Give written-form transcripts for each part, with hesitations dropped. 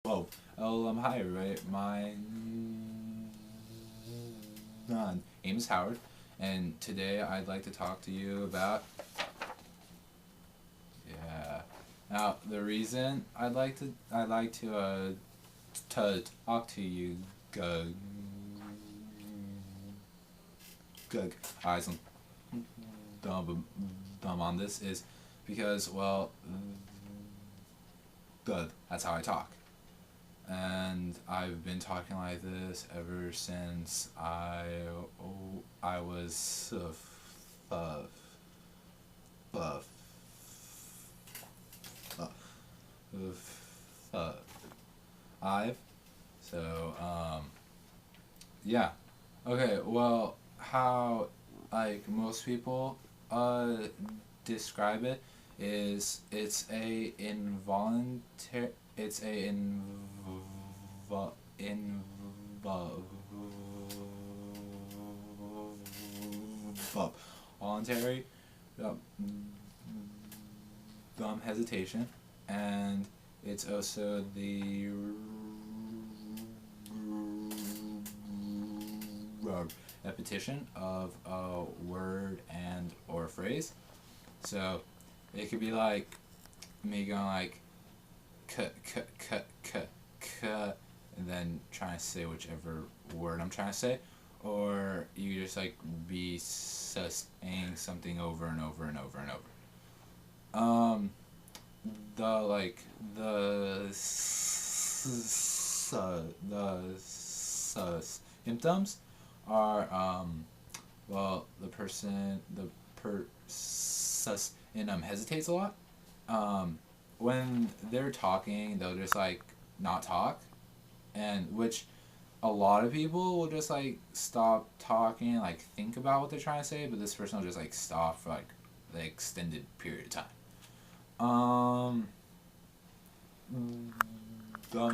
Whoa. Hi, everybody. My name is Howard, and today I'd like to talk to you about. Yeah. Now, the reason I'd like to talk to you, guys, and dumb on this is because, well, good. That's how I talk. And I've been talking like this ever since I was f- f- f- five. So yeah. Okay. Well, how like most people describe it is it's a voluntary um, hesitation, and it's also the repetition of a word and or phrase. So it could be like me going like k k k k k, and then trying to say whichever word I'm trying to say, or you just like be saying something over and over and over and over. Um, the like the symptoms are well, the person hesitates a lot. When they're talking, they'll just like not talk, and which a lot of people will just like stop talking, like think about what they're trying to say, but this person will just like stop for like the extended period of time. Um,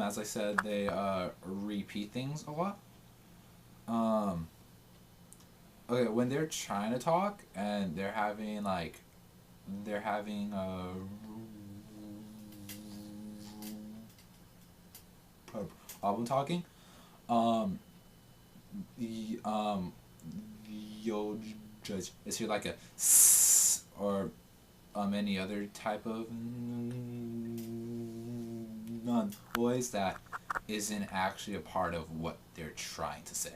as I said, they repeat things a lot. Um, okay, when they're trying to talk and they're having a problem talking, um, you'll judge is here like a s or any other type of non voice that isn't actually a part of what they're trying to say.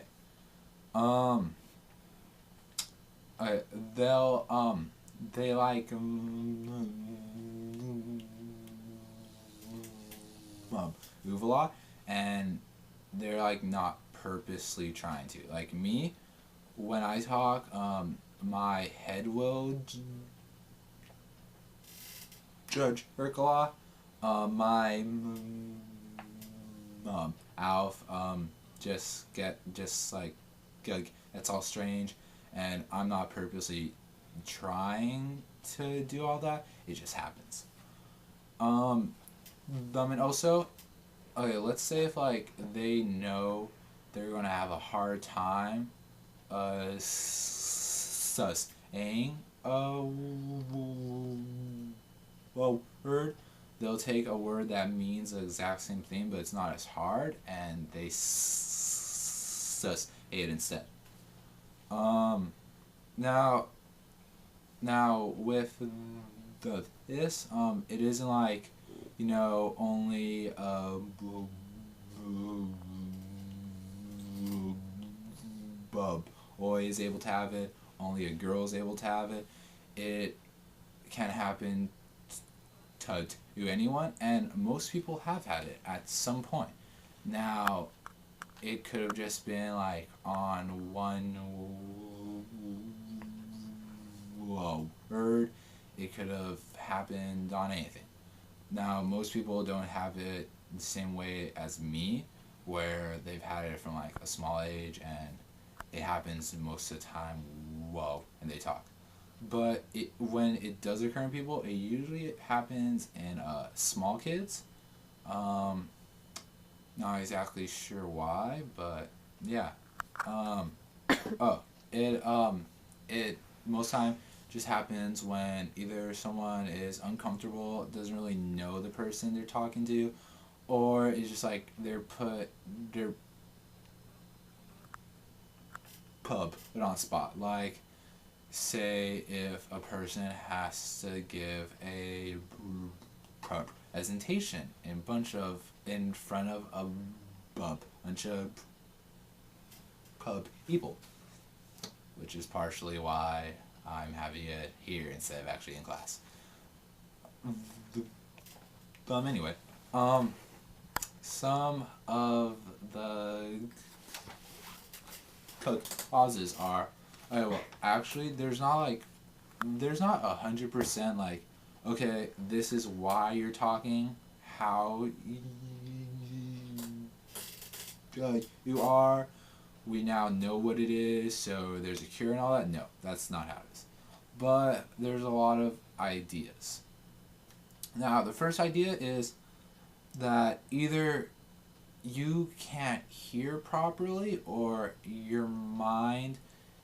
Um, okay, they like move a lot, and they're like not purposely trying to. Like me, when I talk, my head will judge work a lot. My Alf just like it's all strange, and I'm not purposely trying to do all that. It just happens. Um, and also, okay, let's say if like they know they're gonna have a hard time saying a word, they'll take a word that means the exact same thing, but it's not as hard, and they sus it instead. Um, now, with this, it isn't like, only boy is able to have it, only a girl is able to have it. It can happen to anyone, and most people have had it at some point. Now, it could have just been like on one word. It could have happened on anything. Now, most people don't have it the same way as me, where they've had it from like a small age, and it happens most of the time. And they talk. But when it does occur in people, it usually happens in small kids. Um, Not exactly sure why, but yeah. Um, oh, it most time just happens when either someone is uncomfortable, doesn't really know the person they're talking to, or it's just like they're put on spot. Like, say if a person has to give a presentation in front of a bunch of people, which is partially why I'm having it here instead of actually in class. Anyway, some of the causes are, okay, well, actually, there's not 100% like, okay, this is why you're talking, how you are. We now know what it is, so there's a cure and all that. No, that's not how it is. But there's a lot of ideas. Now, the first idea is that either you can't hear properly or your mind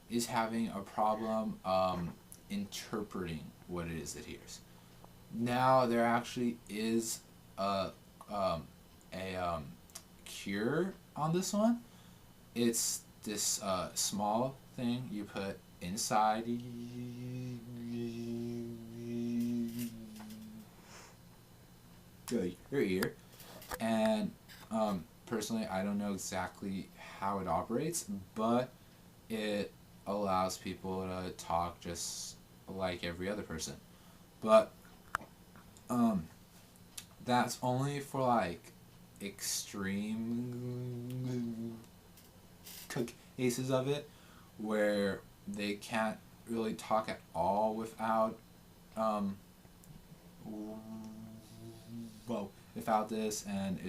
is having a problem interpreting what it is it hears. Now, there actually is a cure on this one. It's this small thing you put inside your ear, and personally, I don't know exactly how it operates, but it allows people to talk just like every other person. But that's only for like extreme cases of it, where they can't really talk at all without without this, and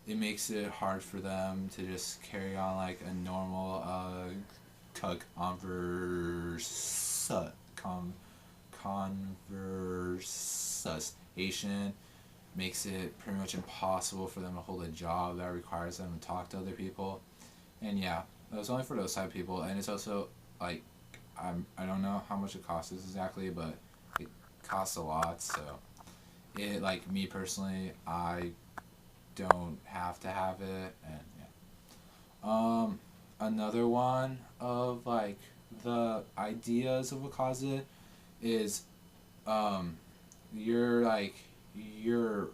it makes it hard for them to just carry on like a normal conversation. Makes it pretty much impossible for them to hold a job that requires them to talk to other people. And yeah, it's only for those type of people, and it's also like, I don't know how much it costs exactly, but it costs a lot. So it, like, me personally, I don't have to have it, and yeah. Another one of like the ideas of what causes it is your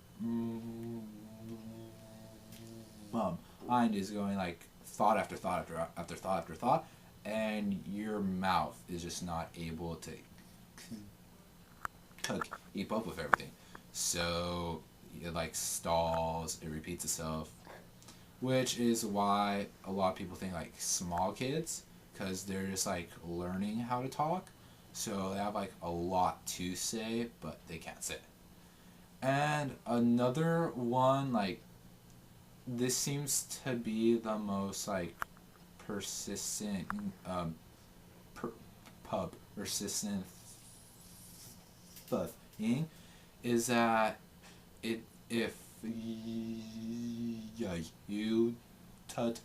mind is going like thought after thought after thought after thought, and your mouth is just not able to keep up with everything. So it like stalls, it repeats itself, which is why a lot of people think like small kids, because they're just like learning how to talk, so they have like a lot to say, but they can't say it. And another one, like, this seems to be the most like persistent persistent thing, is that if you talk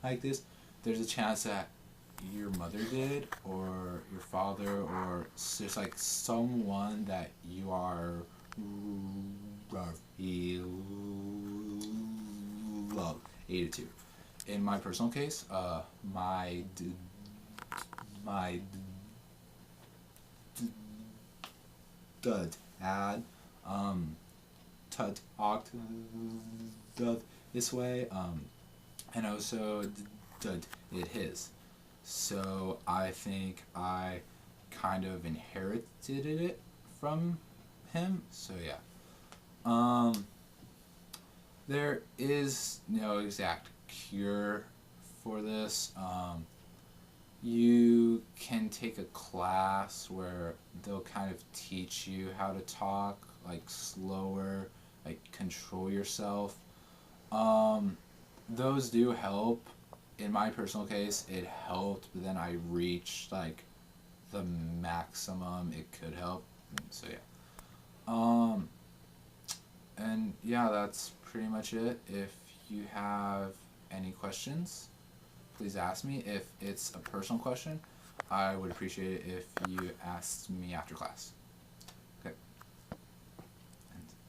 like this, there's a chance that your mother did, or your father, or just like someone that you are related to. In my personal case, my dad talked this way, and also did his. So I think I kind of inherited it from him. So yeah. There is no exact cure for this. You can take a class where they'll kind of teach you how to talk like slower, like control yourself. Those do help. In my personal case, it helped, but then I reached like the maximum it could help. So yeah. And yeah, that's pretty much it. If you have any questions, please ask me. If it's a personal question, I would appreciate it if you asked me after class.